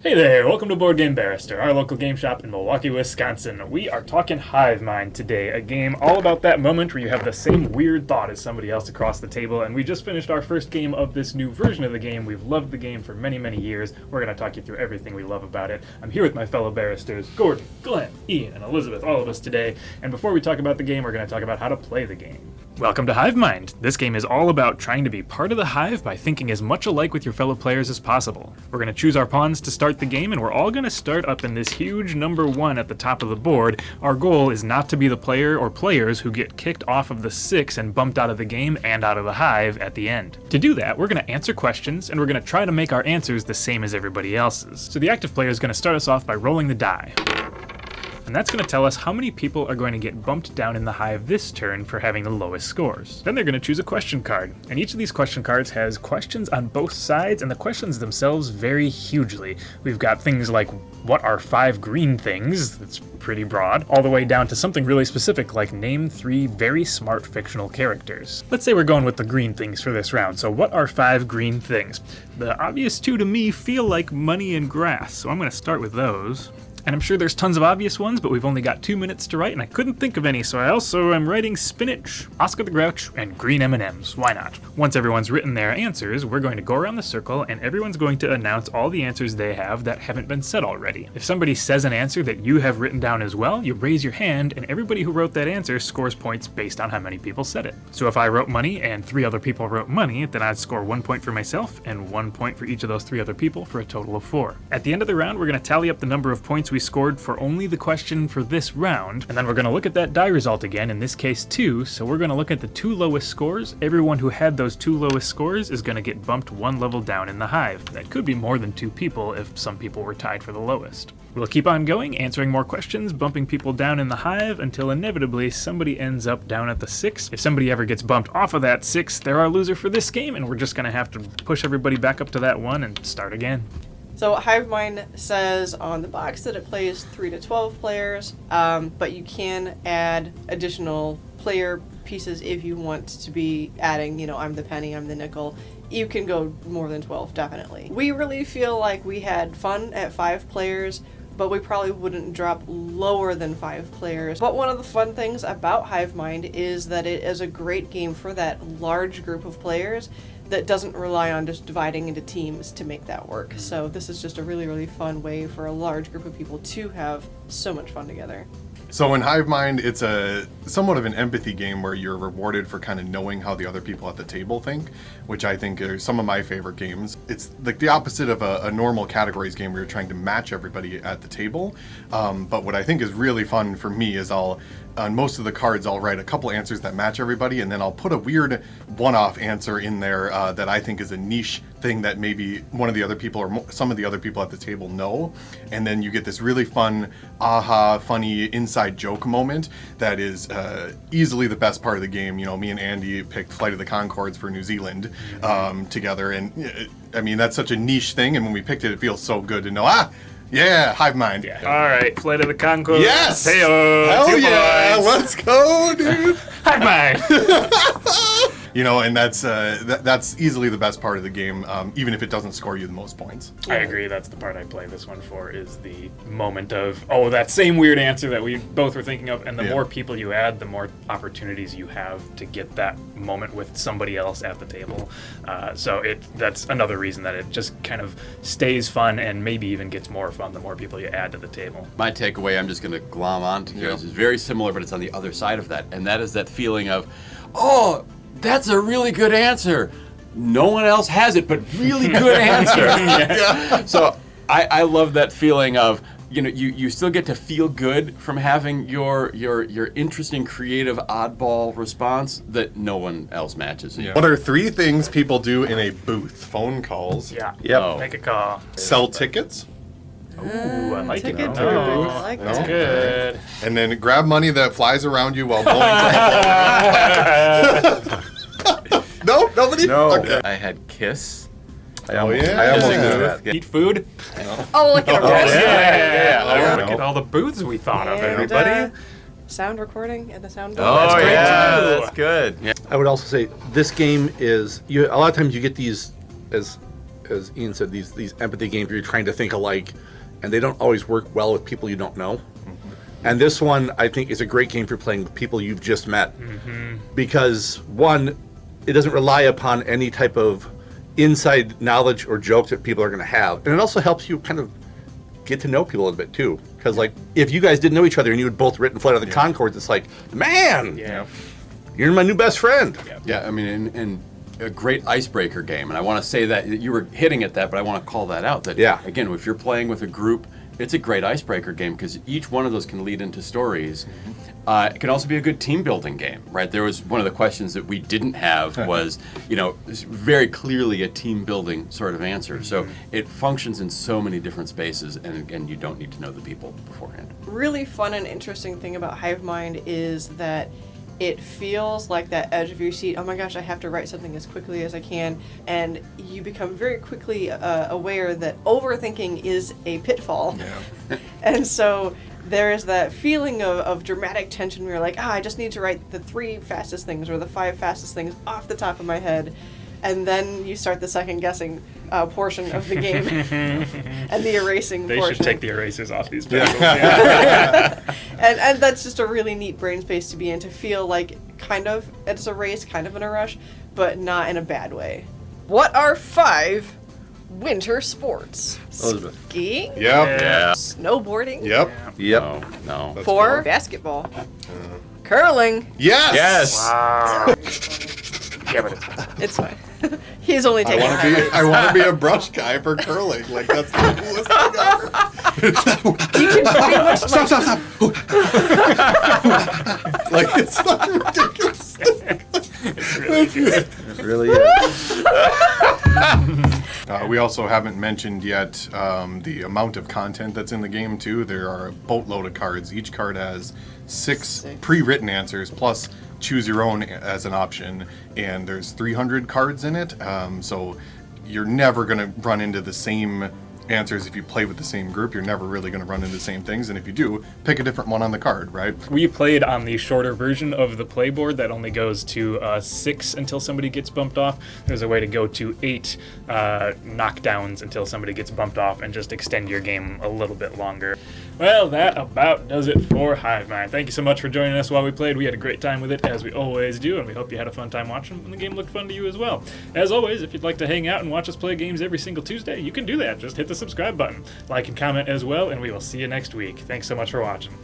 Hey there, welcome to Board Game Barrister, our local game shop in Milwaukee, Wisconsin. We are talking Hive Mind today, a game all about that moment where you have the same weird thought as somebody else across the table, and we just finished our first game of this new version of the game. We've loved the game for many, many years. We're going to talk you through everything we love about it. I'm here with my fellow barristers, Gordon, Glenn, Ian, and Elizabeth, all of us today, and before we talk about the game, we're going to talk about how to play the game. Welcome to Hive Mind. This game is all about trying to be part of the hive by thinking as much alike with your fellow players as possible. We're going to choose our pawns to start the game, and we're all going to start up in this huge number 1 at the top of the board. Our goal is not to be the player or players who get kicked off of the 6 and bumped out of the game and out of the hive at the end. To do that, we're going to answer questions, and we're going to try to make our answers the same as everybody else's. So the active player is going to start us off by rolling the die. And that's going to tell us how many people are going to get bumped down in the hive this turn for having the lowest scores. Then they're going to choose a question card, and each of these question cards has questions on both sides, and the questions themselves vary hugely. We've got things like, what are 5 green things? That's pretty broad, all the way down to something really specific like name 3 very smart fictional characters. Let's say we're going with the green things for this round, so what are 5 green things? The obvious 2 to me feel like money and grass, so I'm going to start with those. And I'm sure there's tons of obvious ones, but we've only got 2 minutes to write, and I couldn't think of any, so I also am writing spinach, Oscar the Grouch, and green M&Ms. Why not? Once everyone's written their answers, we're going to go around the circle, and everyone's going to announce all the answers they have that haven't been said already. If somebody says an answer that you have written down as well, you raise your hand, and everybody who wrote that answer scores points based on how many people said it. So if I wrote money, and 3 other people wrote money, then I'd score 1 point for myself, and 1 point for each of those 3 other people for a total of 4. At the end of the round, we're going to tally up the number of points we scored for only the question for this round, and then we're going to look at that die result again, in this case 2, so we're going to look at the 2 lowest scores. Everyone who had those 2 lowest scores is going to get bumped 1 level down in the hive. That could be more than 2 people if some people were tied for the lowest. We'll keep on going, answering more questions, bumping people down in the hive, until inevitably somebody ends up down at the 6. If somebody ever gets bumped off of that 6, they're our loser for this game, and we're just going to have to push everybody back up to that 1 and start again. So Hive Mind says on the box that it plays 3 to 12 players, but you can add additional player pieces if you want to be adding, I'm the penny, I'm the nickel. You can go more than 12, definitely. We really feel like we had fun at 5 players, but we probably wouldn't drop lower than 5 players. But one of the fun things about Hive Mind is that it is a great game for that large group of players that doesn't rely on just dividing into teams to make that work. So this is just a really, really fun way for a large group of people to have so much fun together. So in Hive Mind, it's a somewhat of an empathy game where you're rewarded for kind of knowing how the other people at the table think, which I think are some of my favorite games. It's like the opposite of a normal categories game where you're trying to match everybody at the table. But what I think is really fun for me is on most of the cards, I'll write a couple answers that match everybody, and then I'll put a weird one-off answer in there that I think is a niche thing that maybe one of the other people or some of the other people at the table know. And then you get this really fun, funny inside joke moment that is easily the best part of the game. Me and Andy picked Flight of the Conchords for New Zealand together, and I mean, that's such a niche thing, and when we picked it, it feels so good to know, yeah, Hive Mind. Yeah. All right, Flight of the Conchords. Yes! Hey-o, hell yeah! Points. Let's go, dude! Hive Mind! And that's easily the best part of the game, even if it doesn't score you the most points. I agree, that's the part I play this one for, is the moment of, that same weird answer that we both were thinking of, and the more people you add, the more opportunities you have to get that moment with somebody else at the table. So that's another reason that it just kind of stays fun and maybe even gets more fun the more people you add to the table. My takeaway, I'm just going to glom on to yours, is very similar, but it's on the other side of that, and that is that feeling of, that's a really good answer. No one else has it, but really good answer. So I love that feeling of, you still get to feel good from having your interesting, creative, oddball response that no one else matches. Yeah. What are 3 things people do in a booth? Phone calls. Yeah. Yep. Make a call. Sell tickets. Ooh, I like it. I like That's that. good. And then grab money that flies around you while blowing. No, nobody. No. Okay. I had kiss. I almost did that. Eat food. Oh, look at our Yeah. Look at all the booths we thought of, everybody. Sound recording and the sound board. Oh, great, yeah, too. that's good. Yeah. I would also say this game is, a lot of times you get these as as Ian said, these empathy games where you're trying to think alike, and they don't always work well with people you don't know. And this one, I think, is a great game for playing with people you've just met. Because, one, it doesn't rely upon any type of inside knowledge or jokes that people are going to have. And it also helps you kind of get to know people a little bit, too. Because, like, if you guys didn't know each other and you had both written Flight of the Conchords, it's like, man, you're my new best friend. Yeah, I mean, and a great icebreaker game. And I want to say that you were hitting at that, but I want to call that out. That, again, if you're playing with a group, it's a great icebreaker game because each one of those can lead into stories. It can also be a good team building game, right? There was one of the questions that we didn't have was, very clearly a team building sort of answer. So it functions in so many different spaces, and again, you don't need to know the people beforehand. Really fun and interesting thing about Hive Mind is that it feels like that edge of your seat. Oh my gosh, I have to write something as quickly as I can. And you become very quickly aware that overthinking is a pitfall. And so there is that feeling of dramatic tension where you're like, I just need to write the 3 fastest things or the 5 fastest things off the top of my head. And then you start the second guessing portion of the game and the erasing portion. They should take the erasers off these pencils. And that's just a really neat brain space to be in, to feel like kind of it's a race, kind of in a rush, but not in a bad way. What are 5 winter sports? Elizabeth. Skiing? Yeah. Snowboarding? Yep. No. 4, basketball. Curling. Yes. Wow. Yeah, but It's fine. He's only taking I want to be a brush guy for curling. Like, that's the coolest thing ever. You can pretty much Stop. Like, it's like ridiculous. it's really good. It really is. We also haven't mentioned yet the amount of content that's in the game, too. There are a boatload of cards. Each card has 6 pre-written answers, plus choose your own as an option. And there's 300 cards in it, so you're never going to run into the same answers if you play with the same group. You're never really going to run into the same things, and if you do, pick a different one on the card, right? We played on the shorter version of the playboard that only goes to 6 until somebody gets bumped off. There's a way to go to 8 knockdowns until somebody gets bumped off and just extend your game a little bit longer. Well, that about does it for Hive Mind. Thank you so much for joining us while we played. We had a great time with it, as we always do, and we hope you had a fun time watching, and the game looked fun to you as well. As always, if you'd like to hang out and watch us play games every single Tuesday, you can do that. Just hit the subscribe button, like and comment as well, and we will see you next week. Thanks so much for watching.